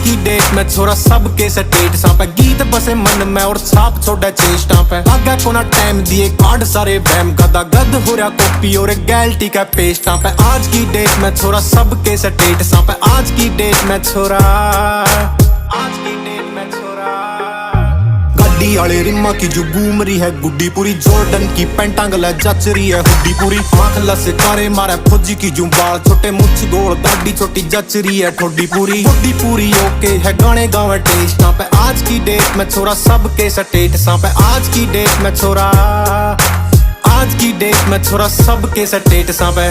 की डेट में छोरा सबके स्टेटसां पे, गीत बसे मन में और छाप छोड़ा चेष्टा पे। आगे कोना टाइम दिए कार्ड सारे बैम, गदा गद हो रहा कॉपी और गैलटी का पेस्टा पे। आज की डेट में छोरा सबके स्टेटसां पे, आज की डेट में छोरा, आज की डेट में छोरा। गाड़ी वाले रिमा की जो घूम रही है गुड्डी पूरी, जॉर्डन की पैंटा गला जच रही है हुड्डी पूरी। आंख लसे कारे मारे फौजी की जो बाल छोटे, मुछ गोल दाढ़ी छोटी जच रही है ठोडी पूरी। ठोडी पूरी ओके है गाने गावे टेस्टा पे, आज की डेट में छोरा सबके स्टेटसां पे। आज की डेट में छोरा, आज की डेट में छोरा सबके स्टेटसां पे।